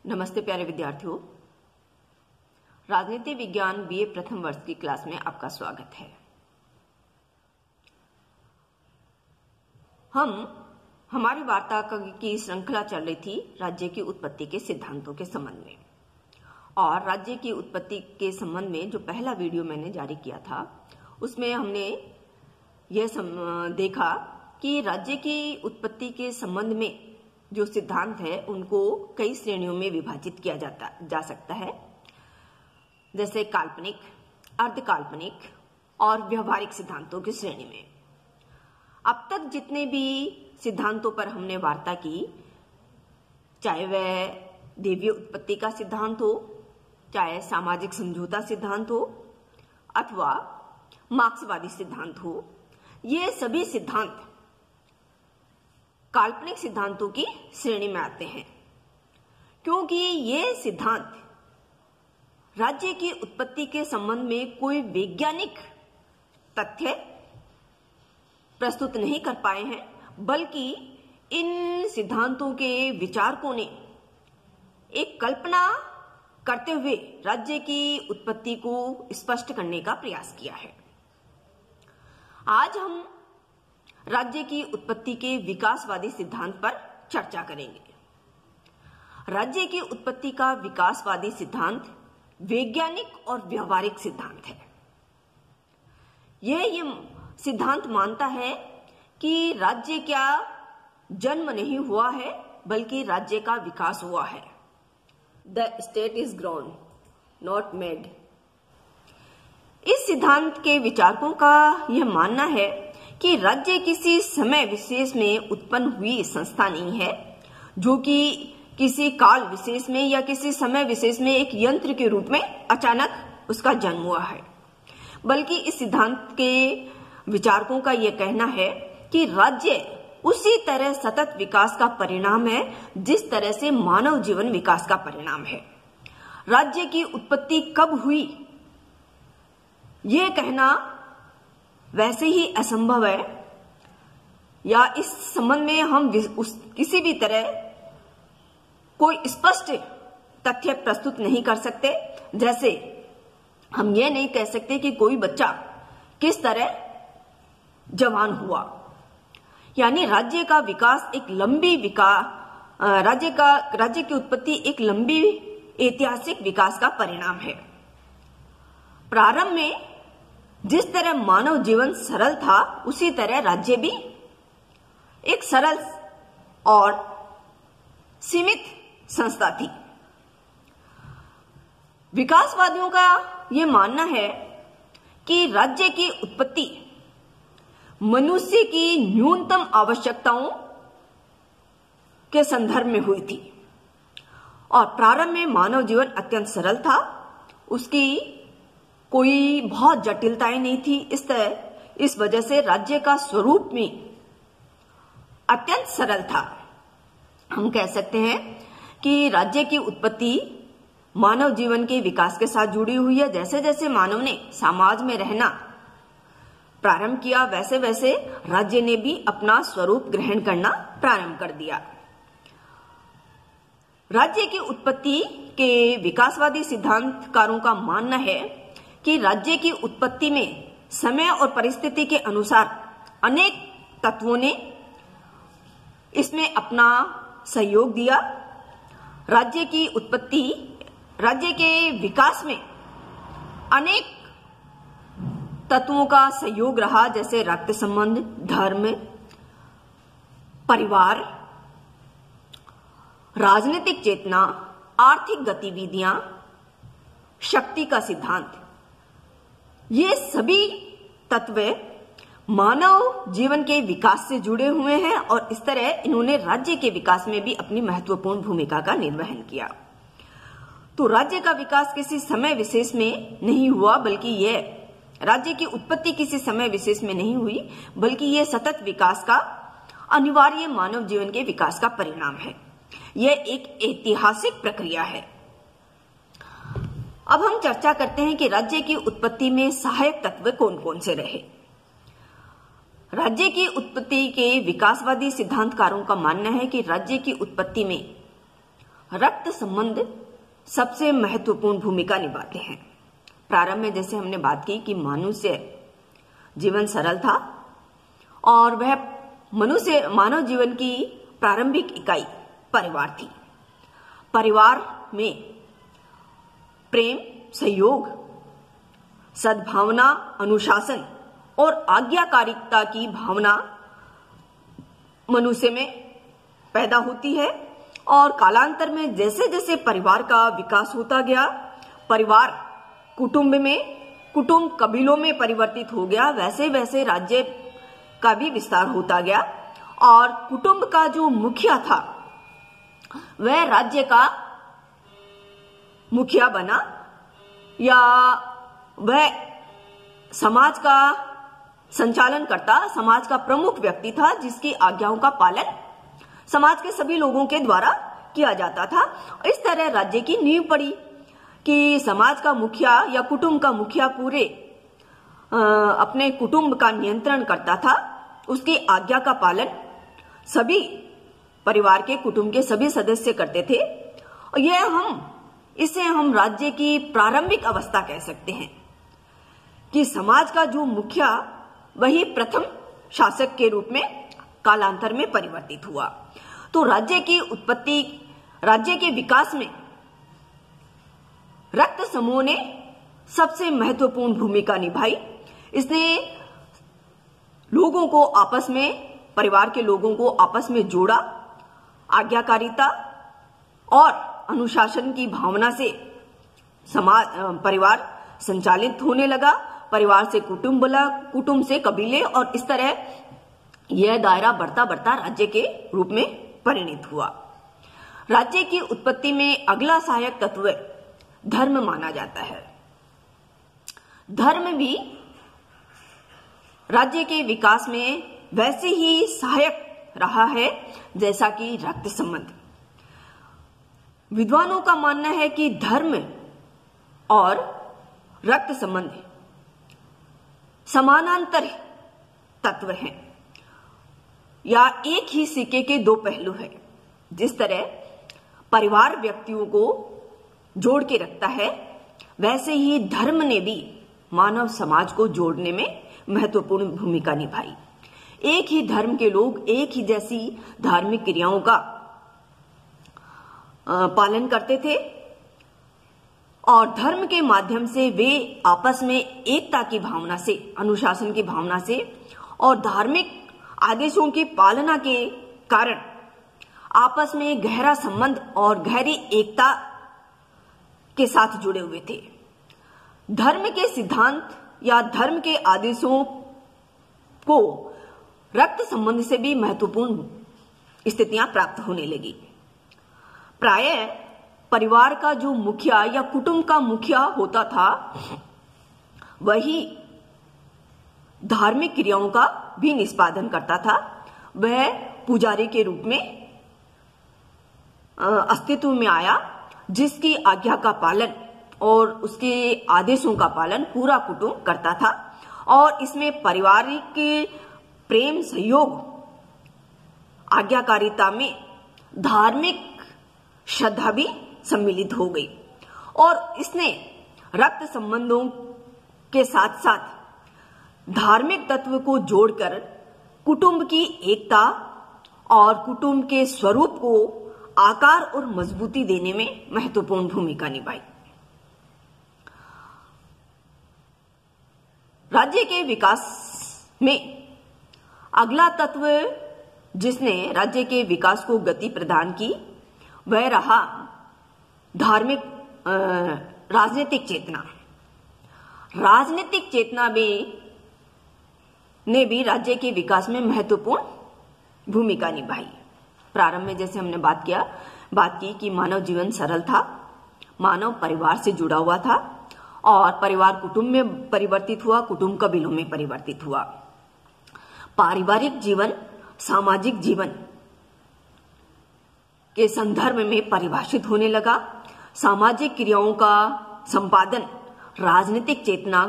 नमस्ते प्यारे विद्यार्थियों, राजनीति विज्ञान बीए प्रथम वर्ष की क्लास में आपका स्वागत है। हमारी वार्ता की श्रृंखला चल रही थी राज्य की उत्पत्ति के सिद्धांतों के संबंध में, और राज्य की उत्पत्ति के संबंध में जो पहला वीडियो मैंने जारी किया था उसमें हमने यह देखा कि राज्य की उत्पत्ति के संबंध में जो सिद्धांत है उनको कई श्रेणियों में विभाजित किया जा सकता है, जैसे काल्पनिक, अर्धकाल्पनिक और व्यवहारिक सिद्धांतों की श्रेणी में। अब तक जितने भी सिद्धांतों पर हमने वार्ता की, चाहे वह दैवीय उत्पत्ति का सिद्धांत हो, चाहे सामाजिक समझौता सिद्धांत हो अथवा मार्क्सवादी सिद्धांत हो, ये सभी सिद्धांत काल्पनिक सिद्धांतों की श्रेणी में आते हैं, क्योंकि ये सिद्धांत राज्य की उत्पत्ति के संबंध में कोई वैज्ञानिक तथ्य प्रस्तुत नहीं कर पाए हैं, बल्कि इन सिद्धांतों के विचारकों ने एक कल्पना करते हुए राज्य की उत्पत्ति को स्पष्ट करने का प्रयास किया है। आज हम राज्य की उत्पत्ति के विकासवादी सिद्धांत पर चर्चा करेंगे। राज्य की उत्पत्ति का विकासवादी सिद्धांत वैज्ञानिक और व्यवहारिक सिद्धांत है। यह सिद्धांत मानता है कि राज्य क्या जन्म नहीं हुआ है, बल्कि राज्य का विकास हुआ है। The state is grown, not made. इस सिद्धांत के विचारकों का यह मानना है कि राज्य किसी समय विशेष में उत्पन्न हुई संस्था नहीं है, जो कि किसी काल विशेष में या किसी समय विशेष में एक यंत्र के रूप में अचानक उसका जन्म हुआ है, बल्कि इस सिद्धांत के विचारकों का यह कहना है कि राज्य उसी तरह सतत विकास का परिणाम है जिस तरह से मानव जीवन विकास का परिणाम है। राज्य की उत्पत्ति कब हुई, यह कहना वैसे ही असंभव है, या इस संबंध में हम किसी भी तरह कोई स्पष्ट तथ्य प्रस्तुत नहीं कर सकते। जैसे हम ये नहीं कह सकते कि कोई बच्चा किस तरह जवान हुआ। यानी राज्य का विकास एक लंबी राज्य की उत्पत्ति एक लंबी ऐतिहासिक विकास का परिणाम है। प्रारंभ में जिस तरह मानव जीवन सरल था, उसी तरह राज्य भी एक सरल और सीमित संस्था थी। विकासवादियों का यह मानना है कि राज्य की उत्पत्ति मनुष्य की न्यूनतम आवश्यकताओं के संदर्भ में हुई थी, और प्रारंभ में मानव जीवन अत्यंत सरल था, उसकी कोई बहुत जटिलताएं नहीं थी। इस वजह से राज्य का स्वरूप में अत्यंत सरल था। हम कह सकते हैं कि राज्य की उत्पत्ति मानव जीवन के विकास के साथ जुड़ी हुई है। जैसे जैसे मानव ने समाज में रहना प्रारंभ किया, वैसे वैसे राज्य ने भी अपना स्वरूप ग्रहण करना प्रारंभ कर दिया। राज्य की उत्पत्ति के विकासवादी सिद्धांतकारों का मानना है कि राज्य की उत्पत्ति में समय और परिस्थिति के अनुसार अनेक तत्वों ने इसमें अपना सहयोग दिया। राज्य के विकास में अनेक तत्वों का सहयोग रहा, जैसे रक्त संबंध, धर्म, परिवार, राजनीतिक चेतना, आर्थिक गतिविधियां, शक्ति का सिद्धांत। ये सभी तत्व मानव जीवन के विकास से जुड़े हुए हैं, और इस तरह इन्होंने राज्य के विकास में भी अपनी महत्वपूर्ण भूमिका का निर्वहन किया। तो राज्य का विकास किसी समय विशेष में नहीं हुआ, बल्कि यह राज्य की उत्पत्ति किसी समय विशेष में नहीं हुई, बल्कि यह सतत विकास का अनिवार्य मानव जीवन के विकास का परिणाम है। यह एक ऐतिहासिक प्रक्रिया है। अब हम चर्चा करते हैं कि राज्य की उत्पत्ति में सहायक तत्व कौन कौन से रहे। राज्य की उत्पत्ति के विकासवादी सिद्धांतकारों का मानना है कि राज्य की उत्पत्ति में रक्त संबंध सबसे महत्वपूर्ण भूमिका निभाते हैं। प्रारंभ में जैसे हमने बात की कि मनुष्य जीवन सरल था और वह मानव जीवन की प्रारंभिक इकाई परिवार थी। परिवार में प्रेम, सहयोग, सद्भावना, अनुशासन और आज्ञाकारिता की भावना मनुष्य में पैदा होती है और कालांतर में जैसे जैसे परिवार का विकास होता गया, परिवार कुटुंब कबीलों में परिवर्तित हो गया, वैसे वैसे राज्य का भी विस्तार होता गया और कुटुंब का जो मुखिया था वह राज्य का मुखिया बना या वह समाज का संचालन करता, समाज का प्रमुख व्यक्ति था जिसकी आज्ञाओं का पालन समाज के सभी लोगों के द्वारा किया जाता था। इस तरह राज्य की नींव पड़ी कि समाज का मुखिया या कुटुंब का मुखिया पूरे अपने कुटुंब का नियंत्रण करता था, उसकी आज्ञा का पालन सभी परिवार के कुटुंब के सभी सदस्य करते थे। इसे हम राज्य की प्रारंभिक अवस्था कह सकते हैं कि समाज का जो मुखिया वही प्रथम शासक के रूप में कालांतर में परिवर्तित हुआ। तो राज्य की उत्पत्ति, राज्य के विकास में रक्त समूह ने सबसे महत्वपूर्ण भूमिका निभाई। इसने लोगों को आपस में, परिवार के लोगों को आपस में जोड़ा, आज्ञाकारिता और अनुशासन की भावना से परिवार संचालित होने लगा, परिवार से कुटुंब बना, कुटुंब से कबीले और इस तरह यह दायरा बढ़ता बढ़ता राज्य के रूप में परिणित हुआ। राज्य की उत्पत्ति में अगला सहायक तत्व धर्म माना जाता है। धर्म भी राज्य के विकास में वैसे ही सहायक रहा है जैसा कि रक्त संबंध। विद्वानों का मानना है कि धर्म और रक्त संबंध समानांतर तत्व हैं या एक ही सिक्के के दो पहलू हैं। जिस तरह परिवार व्यक्तियों को जोड़ के रखता है, वैसे ही धर्म ने भी मानव समाज को जोड़ने में महत्वपूर्ण भूमिका निभाई। एक ही धर्म के लोग एक ही जैसी धार्मिक क्रियाओं का पालन करते थे और धर्म के माध्यम से वे आपस में एकता की भावना से, अनुशासन की भावना से और धार्मिक आदेशों की पालना के कारण आपस में गहरा संबंध और गहरी एकता के साथ जुड़े हुए थे। धर्म के सिद्धांत या धर्म के आदेशों को रक्त संबंध से भी महत्वपूर्ण स्थितियां प्राप्त होने लगी। प्रायः परिवार का जो मुखिया या कुटुंब का मुखिया होता था, वही धार्मिक क्रियाओं का भी निष्पादन करता था। वह पुजारी के रूप में अस्तित्व में आया, जिसकी आज्ञा का पालन और उसके आदेशों का पालन पूरा कुटुंब करता था और इसमें पारिवारिक प्रेम, सहयोग, आज्ञाकारिता में धार्मिक श्रद्धा भी सम्मिलित हो गई और इसने रक्त संबंधों के साथ साथ धार्मिक तत्व को जोड़कर कुटुंब की एकता और कुटुंब के स्वरूप को आकार और मजबूती देने में महत्वपूर्ण भूमिका निभाई। राज्य के विकास में अगला तत्व जिसने राज्य के विकास को गति प्रदान की वह रहा धार्मिक राजनीतिक चेतना। राजनीतिक चेतना ने भी राज्य के विकास में महत्वपूर्ण भूमिका निभाई। प्रारंभ में जैसे हमने बात की कि मानव जीवन सरल था, मानव परिवार से जुड़ा हुआ था और परिवार कुटुंब में परिवर्तित हुआ, कुटुंब कबीलों में परिवर्तित हुआ। पारिवारिक जीवन सामाजिक जीवन के संदर्भ में परिभाषित होने लगा। सामाजिक क्रियाओं का संपादन राजनीतिक चेतना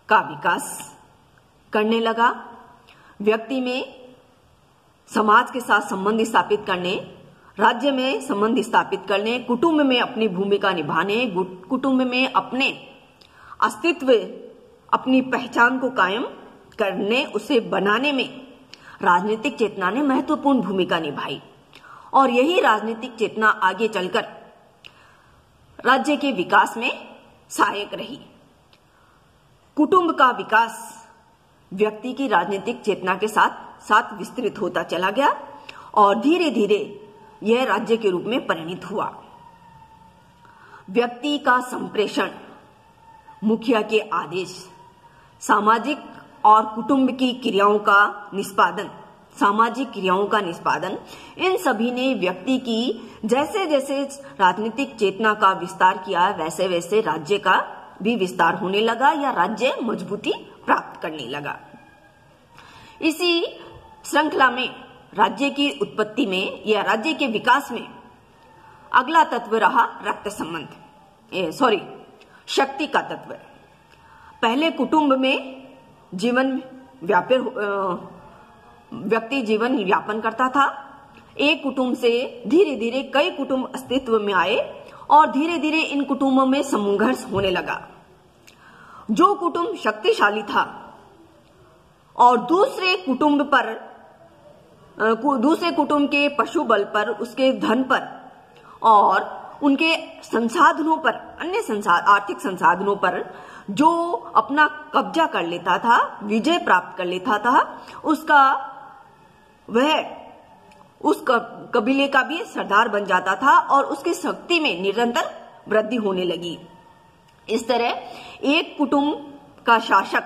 का विकास करने लगा। व्यक्ति में समाज के साथ संबंध स्थापित करने, राज्य में संबंध स्थापित करने, कुटुंब में अपनी भूमिका निभाने, कुटुंब में अपने अस्तित्व, अपनी पहचान को कायम करने, उसे बनाने में राजनीतिक चेतना ने महत्वपूर्ण भूमिका निभाई और यही राजनीतिक चेतना आगे चलकर राज्य के विकास में सहायक रही। कुटुंब का विकास व्यक्ति की राजनीतिक चेतना के साथ साथ विस्तृत होता चला गया और धीरे धीरे यह राज्य के रूप में परिणत हुआ। व्यक्ति का संप्रेषण, मुखिया के आदेश, सामाजिक और कुटुंब की क्रियाओं का निष्पादन, सामाजिक क्रियाओं का निष्पादन, इन सभी ने व्यक्ति की जैसे जैसे राजनीतिक चेतना का विस्तार किया, वैसे वैसे राज्य का भी विस्तार होने लगा या राज्य मजबूती प्राप्त करने लगा। इसी श्रृंखला में राज्य की उत्पत्ति में या राज्य के विकास में अगला तत्व रहा रक्त संबंध, शक्ति का तत्व। पहले कुटुंब में व्यक्ति जीवन यापन करता था। एक कुटुंब से धीरे धीरे कई कुटुंब अस्तित्व में आए और धीरे धीरे इन कुटुंबों में संघर्ष होने लगा। जो कुटुंब शक्तिशाली था और दूसरे कुटुंब के पशु बल पर, उसके धन पर और उनके संसाधनों पर, आर्थिक संसाधनों पर जो अपना कब्जा कर लेता था, विजय प्राप्त कर लेता था, उस कबीले का भी सरदार बन जाता था और उसकी शक्ति में निरंतर वृद्धि होने लगी। इस तरह एक कुटुंब का शासक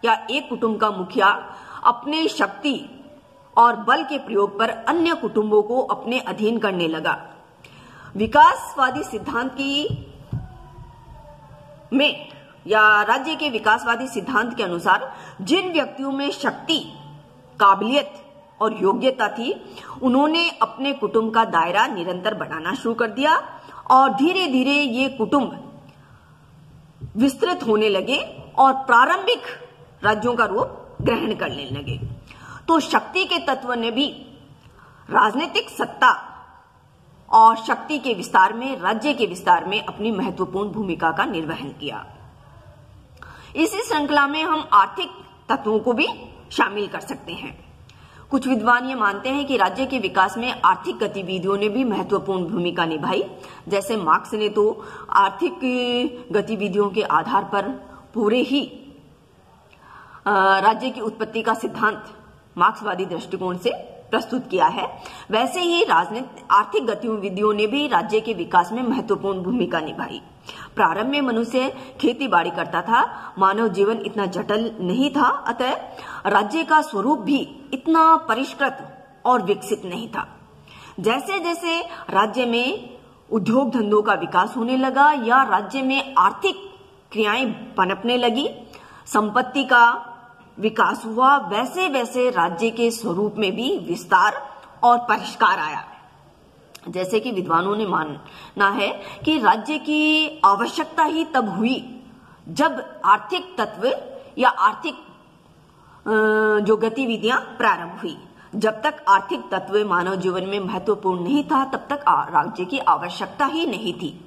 या एक कुटुंब का मुखिया अपने शक्ति और बल के प्रयोग पर अन्य कुटुंबों को अपने अधीन करने लगा। विकासवादी सिद्धांत राज्य के विकासवादी सिद्धांत के अनुसार जिन व्यक्तियों में शक्ति, काबिलियत और योग्यता थी, उन्होंने अपने कुटुंब का दायरा निरंतर बढ़ाना शुरू कर दिया और धीरे धीरे ये कुटुंब विस्तृत होने लगे और प्रारंभिक राज्यों का रूप ग्रहण करने लगे। तो शक्ति के तत्व ने भी राजनीतिक सत्ता और शक्ति के विस्तार में, राज्य के विस्तार में अपनी महत्वपूर्ण भूमिका का निर्वहन किया। इसी श्रृंखला में हम आर्थिक तत्वों को भी शामिल कर सकते हैं। कुछ विद्वान ये मानते हैं कि राज्य के विकास में आर्थिक गतिविधियों ने भी महत्वपूर्ण भूमिका निभाई। जैसे मार्क्स ने तो आर्थिक गतिविधियों के आधार पर पूरे ही राज्य की उत्पत्ति का सिद्धांत मार्क्सवादी दृष्टिकोण से प्रस्तुत किया है, वैसे ही आर्थिक गतिविधियों ने भी राज्य के विकास में महत्वपूर्ण भूमिका निभाई। प्रारंभ में मनुष्य खेती बाड़ी करता था, मानव जीवन इतना जटिल नहीं था, अतः राज्य का स्वरूप भी इतना परिष्कृत और विकसित नहीं था। जैसे जैसे राज्य में उद्योग धंधों का विकास होने लगा या राज्य में आर्थिक क्रियाएं पनपने लगी, संपत्ति का विकास हुआ, वैसे वैसे राज्य के स्वरूप में भी विस्तार और परिष्कार आया। जैसे कि विद्वानों ने माना है कि राज्य की आवश्यकता ही तब हुई जब आर्थिक तत्व या आर्थिक जो गतिविधियां प्रारंभ हुई। जब तक आर्थिक तत्व मानव जीवन में महत्वपूर्ण नहीं था, तब तक राज्य की आवश्यकता ही नहीं थी।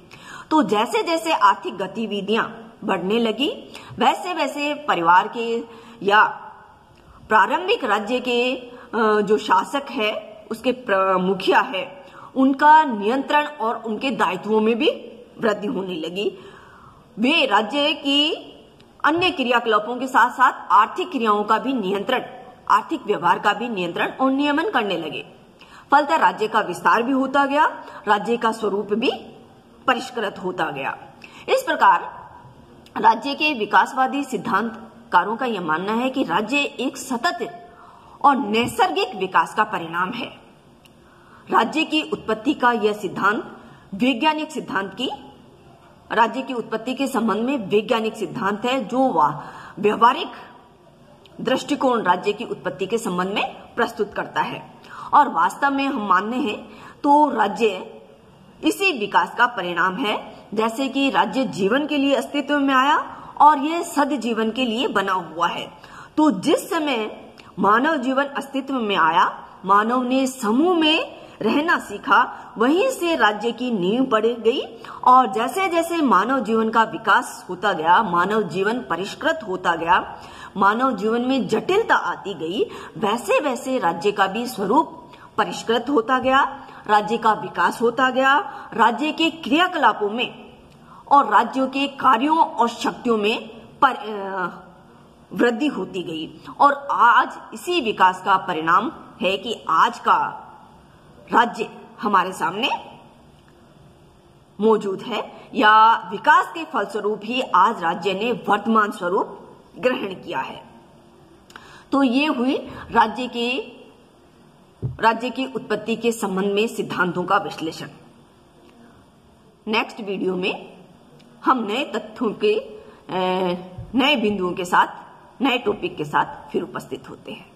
तो जैसे जैसे आर्थिक गतिविधियां बढ़ने लगी, वैसे वैसे परिवार के या प्रारंभिक राज्य के जो शासक है, उसके मुखिया है, उनका नियंत्रण और उनके दायित्वों में भी वृद्धि होने लगी। वे राज्य की अन्य क्रियाकलापों के साथ साथ आर्थिक क्रियाओं का भी नियंत्रण, आर्थिक व्यवहार का भी नियंत्रण और नियमन करने लगे। फलतः राज्य का विस्तार भी होता गया, राज्य का स्वरूप भी परिष्कृत होता गया। इस प्रकार राज्य के विकासवादी सिद्धांतकारों का यह मानना है कि राज्य एक सतत और नैसर्गिक विकास का परिणाम है। राज्य की उत्पत्ति का यह सिद्धांत वैज्ञानिक सिद्धांत की, राज्य की उत्पत्ति के संबंध में वैज्ञानिक सिद्धांत है जो व्यवहारिक दृष्टिकोण राज्य की उत्पत्ति के संबंध में प्रस्तुत करता है। और वास्तव में हम मानते हैं तो राज्य इसी विकास का परिणाम है। जैसे कि राज्य जीवन के लिए अस्तित्व में आया और यह सद जीवन के लिए बना हुआ है। तो जिस समय मानव जीवन अस्तित्व में आया, मानव ने समूह में रहना सीखा, वहीं से राज्य की नींव पड़ गई। और जैसे जैसे मानव जीवन का विकास होता गया, मानव जीवन परिष्कृत होता गया, मानव जीवन में जटिलता आती गई, वैसे वैसे राज्य का भी स्वरूप परिष्कृत होता गया, राज्य का विकास होता गया, राज्य के क्रियाकलापों में और राज्यों के कार्यों और शक्तियों में वृद्धि होती गई। और आज इसी विकास का परिणाम है कि आज का राज्य हमारे सामने मौजूद है, या विकास के फलस्वरूप ही आज राज्य ने वर्तमान स्वरूप ग्रहण किया है। तो ये हुई राज्य की उत्पत्ति के संबंध में सिद्धांतों का विश्लेषण। नेक्स्ट वीडियो में हम नए तथ्यों के नए बिंदुओं के साथ, नए टॉपिक के साथ फिर उपस्थित होते हैं।